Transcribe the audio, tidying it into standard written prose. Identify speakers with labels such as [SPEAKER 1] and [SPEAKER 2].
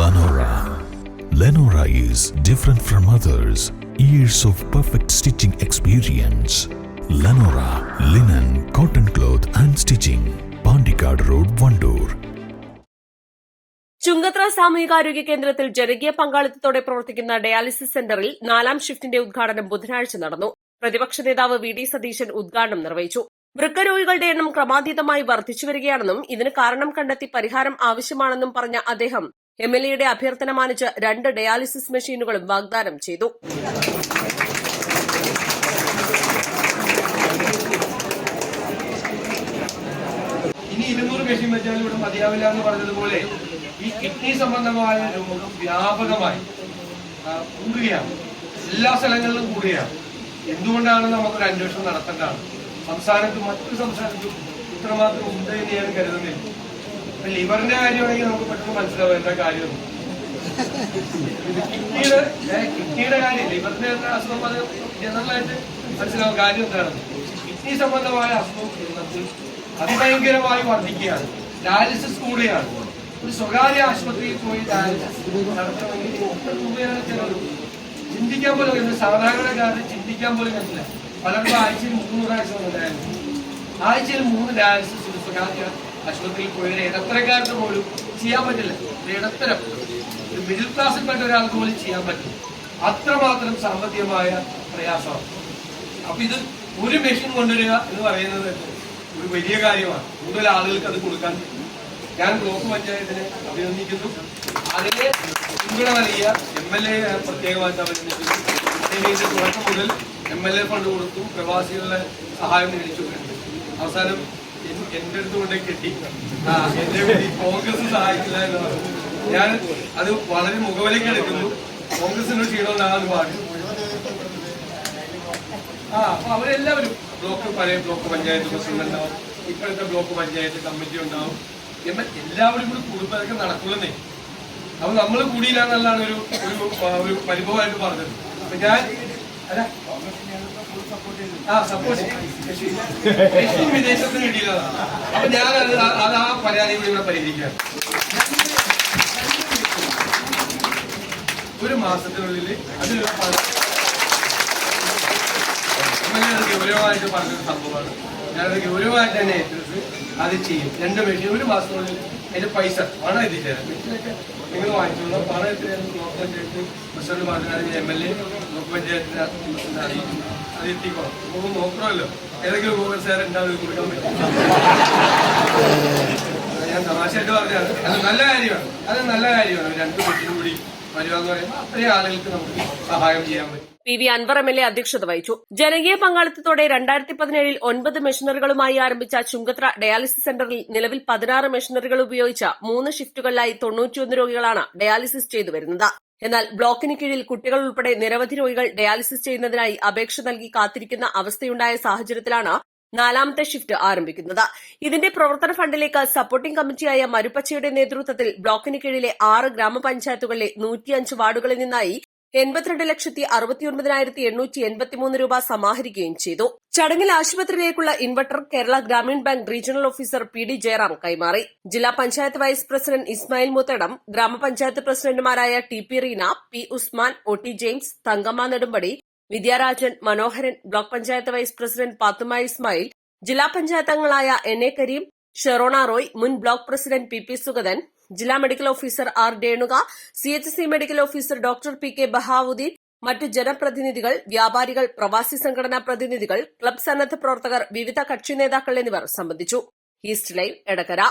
[SPEAKER 1] Lenora. Lenora is different from others. Years of perfect stitching experience. Lenora linen, cotton cloth and stitching. Pandikad Road, Vandoor.
[SPEAKER 2] Chungathara സാമൂഹികാരോഗ്യ കേന്ദ്രത്തിൽ ജനകീയ പങ്കാളിത്തത്തോടെ പ്രവർത്തിക്കുന്ന dialysis സെന്ററിൽ 4ാം ഷിഫ്റ്റിന്റെ ഉദ്ഘാടനം ബുധനാഴ്ച നടന്നു. പ്രതിപക്ഷ നേതാവ് വി ഡി സതീശൻ ഉദ്ഘാടനം നിർവഹിച്ചു. വൃക്കരോഗികളുടെ എണ്ണം ക്രമാതീതമായി വർദ്ധിച്ചുവരികയാണെന്നും ഇതിന് കാരണം കണ്ടെത്തി പരിഹാരം ആവശ്യമാണെന്നും പറഞ്ഞ അദ്ദേഹം എംഎൽഎയുടെ അഭ്യർത്ഥന മാനിച്ച് 2 ഡയാലിസിസ് മെഷീനുകളും വാഗ്ദാനം ചെയ്തു.
[SPEAKER 3] ഇനി 200 മെഷീൻ വെച്ചാൽ ഇവിടെ മതിയാവില്ല എന്ന് പറഞ്ഞതുപോലെ ഈ കിഡ്നി സംബന്ധമായ രോഗം വ്യാപകമായി കൂടുകയാണ്, എല്ലാ സ്ഥലങ്ങളിലും കൂടുകയാണ്. എന്തുകൊണ്ടാണ് നമുക്കൊരു അന്വേഷണം നടത്തേണ്ടതാണ്. സംസ്ഥാനത്ത് മറ്റൊരു സംസ്ഥാനത്തും ഇത്രമാത്രം ഉണ്ട് എന്ന് ഞാൻ കരുതുന്നില്ല. ലിവറിന്റെ കാര്യമാണെങ്കിൽ നമുക്ക് പെട്ടെന്ന് മനസ്സിലാവും എന്താ കാര്യം. കിഡ്നിയുടെ കാര്യം, ലിവറിന്റെ അസുഖം അത് ജനറലായിട്ട് മനസ്സിലാവും കാര്യം എന്താണെന്ന്. കിഡ്നി സംബന്ധമായ അസുഖം കേരളത്തിൽ അതിഭയങ്കരമായി വർദ്ധിക്കുകയാണ്. ഡയാലിസിസ് കൂടുകയാണ്. ഒരു സ്വകാര്യ ആശുപത്രിയിൽ പോയി ഡയാലിസിസ് നടത്തണമെങ്കിൽ എത്ര രൂപയാണ് ചെലവ് ചിന്തിക്കാൻ പോലും, സാധാരണക്കാരന് ചിന്തിക്കാൻ പോലും പറ്റില്ല. പലർക്കും ആഴ്ചയിൽ 3 പ്രാവശ്യം ഡയാലിസിസ്, ആഴ്ചയിൽ 3 ഡയാലിസിസ് ഒരു സ്വകാര്യ ആശുപത്രിയിൽ പോയി ഇടത്തരക്കാർക്ക് പോലും ചെയ്യാൻ പറ്റില്ല. ഇടത്തരം ഒരു മിഡിൽ ക്ലാസ്സിൽപ്പെട്ട ഒരാൾക്ക് പോലും ചെയ്യാൻ പറ്റും. അത്രമാത്രം സാമ്പത്തികമായ പ്രയാസമാണ്. അപ്പൊ ഇത് ഒരു മെഷീൻ കൊണ്ടുവരിക എന്ന് പറയുന്നത് ഒരു വലിയ കാര്യമാണ്. കൂടുതൽ ആളുകൾക്ക് അത് കൊടുക്കാൻ ഞാൻ ബ്ലോക്ക് പഞ്ചായത്തിനെ അഭിനന്ദിക്കുന്നു. അതിനെ പിന്തുണ നൽകിയ എംഎൽഎ പ്രത്യേകമായിട്ട് അഭിനന്ദിക്കുന്നു. അതിന്റെ തുടക്കം മുതൽ എംഎൽഎ ഫണ്ട് കൊടുത്തു, പ്രവാസികളുടെ സഹായം മേടിച്ചുകൊണ്ടിട്ടുണ്ട്. അവസാനം എന്റെ അടുത്ത് കൊണ്ടേ കെട്ടി എന്റെ കോൺഗ്രസ് സഹായിക്കില്ല എന്ന് പറഞ്ഞു. ഞാൻ അത് വളരെ മുഖവിലേക്ക് എടുക്കുന്നു. കോൺഗ്രസിനോട് ക്ഷീണമുണ്ടാകാൻ പാടില്ല. അപ്പൊ അവരെല്ലാവരും പഴയ ബ്ലോക്ക് പഞ്ചായത്ത് പ്രസിഡന്റ് ഉണ്ടാവും, ഇപ്പോഴത്തെ ബ്ലോക്ക് പഞ്ചായത്ത് കമ്മിറ്റി ഉണ്ടാവും. എല്ലാവരും കൂടി കൂടുമ്പോഴൊക്കെ നടക്കുള്ളന്നേ. അപ്പൊ നമ്മൾ കൂടിയില്ല എന്നുള്ളതാണ് ഒരു പരിഭവമായിട്ട് പറഞ്ഞത്. അപ്പൊ ഞാൻ സപ്പോർട്ട് വിദേശത്തിന് കിട്ടിയതാണ്. അപ്പൊ ഞാൻ അത് ആ പരാതി കൂടി ഇവിടെ പരിഹരിക്കുകയാണ്. ഒരു മാസത്തിനുള്ളിൽ അതിലൊരു ഗൗരവമായിട്ട് പറഞ്ഞൊരു സംഭവമാണ്. ഞാനത് ഗൗരവമായിട്ട് തന്നെ ഏറ്റെടുത്ത് അത് ചെയ്യും. 2 മെഷീൻ ഒരു മാസത്തിനുള്ളിൽ അതിന്റെ പൈസ പണം എത്തിച്ചേരാം. മെഷീനൊക്കെ നിങ്ങൾ വാങ്ങിച്ചോളൂ. പണം എത്തിയാലും ബ്ലോക്ക് പഞ്ചായത്ത് പ്രസിഡന്റ് പറഞ്ഞാൽ എംഎൽഎ ബ്ലോക്ക് പഞ്ചായത്തിന് അത് എത്തിക്കോളാം. നമുക്ക് നോക്കണമല്ലോ ഏതെങ്കിലും കോൺഗ്രസ്സുകാരെ ഉണ്ടാവും കൊടുക്കാൻ പറ്റും. ഞാൻ തമാശയായിട്ട് പറഞ്ഞാണ്. അത് നല്ല കാര്യമാണ്. 2 മെഷീനും കൂടി വരുവാന്ന് പറയുമ്പോൾ അത്രയും ആളുകൾക്ക് നമുക്ക് സഹായം ചെയ്യാൻ പറ്റും.
[SPEAKER 2] പി വി അൻവർ എംഎൽഎ അധ്യക്ഷത വഹിച്ചു. ജനകീയ പങ്കാളിത്തത്തോടെ 2017 9 മെഷീനറികളുമായി ആരംഭിച്ച ചുങ്കത്ര ഡയാലിസിസ് സെന്ററിൽ നിലവിൽ 16 മെഷീനറികൾ ഉപയോഗിച്ച 3 ഷിഫ്റ്റുകളിലായി 91 രോഗികളാണ് ഡയാലിസിസ് ചെയ്തു വരുന്നത്. എന്നാൽ ബ്ലോക്കിന് കീഴിൽ കുട്ടികൾ ഉൾപ്പെടെ നിരവധി രോഗികൾ ഡയാലിസിസ് ചെയ്യുന്നതിനായി അപേക്ഷ നൽകി കാത്തിരിക്കുന്ന അവസ്ഥയുണ്ടായ സാഹചര്യത്തിലാണ് 4ാമത്തെ ഷിഫ്റ്റ് ആരംഭിക്കുന്നത്. ഇതിന്റെ പ്രവർത്തന ഫണ്ടിലേക്ക് സപ്പോർട്ടിംഗ് കമ്മിറ്റിയായ മരുപ്പച്ചയുടെ നേതൃത്വത്തിൽ ബ്ലോക്കിന് കീഴിലെ 6 ഗ്രാമപഞ്ചായത്തുകളിലെ 105 വാർഡുകളിൽ നിന്നായി 82,69,883 രൂപ സമാഹരിക്കുകയും ചെയ്തു. ചടങ്ങിൽ ആശുപത്രിയിലേക്കുള്ള inverter Kerala Gramin bank regional officer P D Jayaram കൈമാറി. ജില്ലാ പഞ്ചായത്ത് വൈസ് പ്രസിഡന്റ് ഇസ്മായിൽ മുത്തടം, ഗ്രാമപഞ്ചായത്ത് പ്രസിഡന്റുമാരായ T P Reena, P Usman, O T James, Thankamma Nedumbadi, Vidyarajan, Manoharan, block panchayat vice president Pathuma Ismail, ജില്ലാ പഞ്ചായത്ത് അംഗങ്ങളായ എൻ എ കരീം, ഷെറോണ റോയ്, മുൻ block president P P Sugathan, ജില്ലാ medical officer R Renuka, CHC medical officer doctor P K Bahauddeen, മറ്റു ജനപ്രതിനിധികൾ, വ്യാപാരികൾ, പ്രവാസി സംഘടനാ പ്രതിനിധികൾ, ക്ലബ് സന്നദ്ധ പ്രവർത്തകർ, വിവിധ കക്ഷി നേതാക്കൾ എന്നിവർ സംബന്ധിച്ചു. East live Edakkara.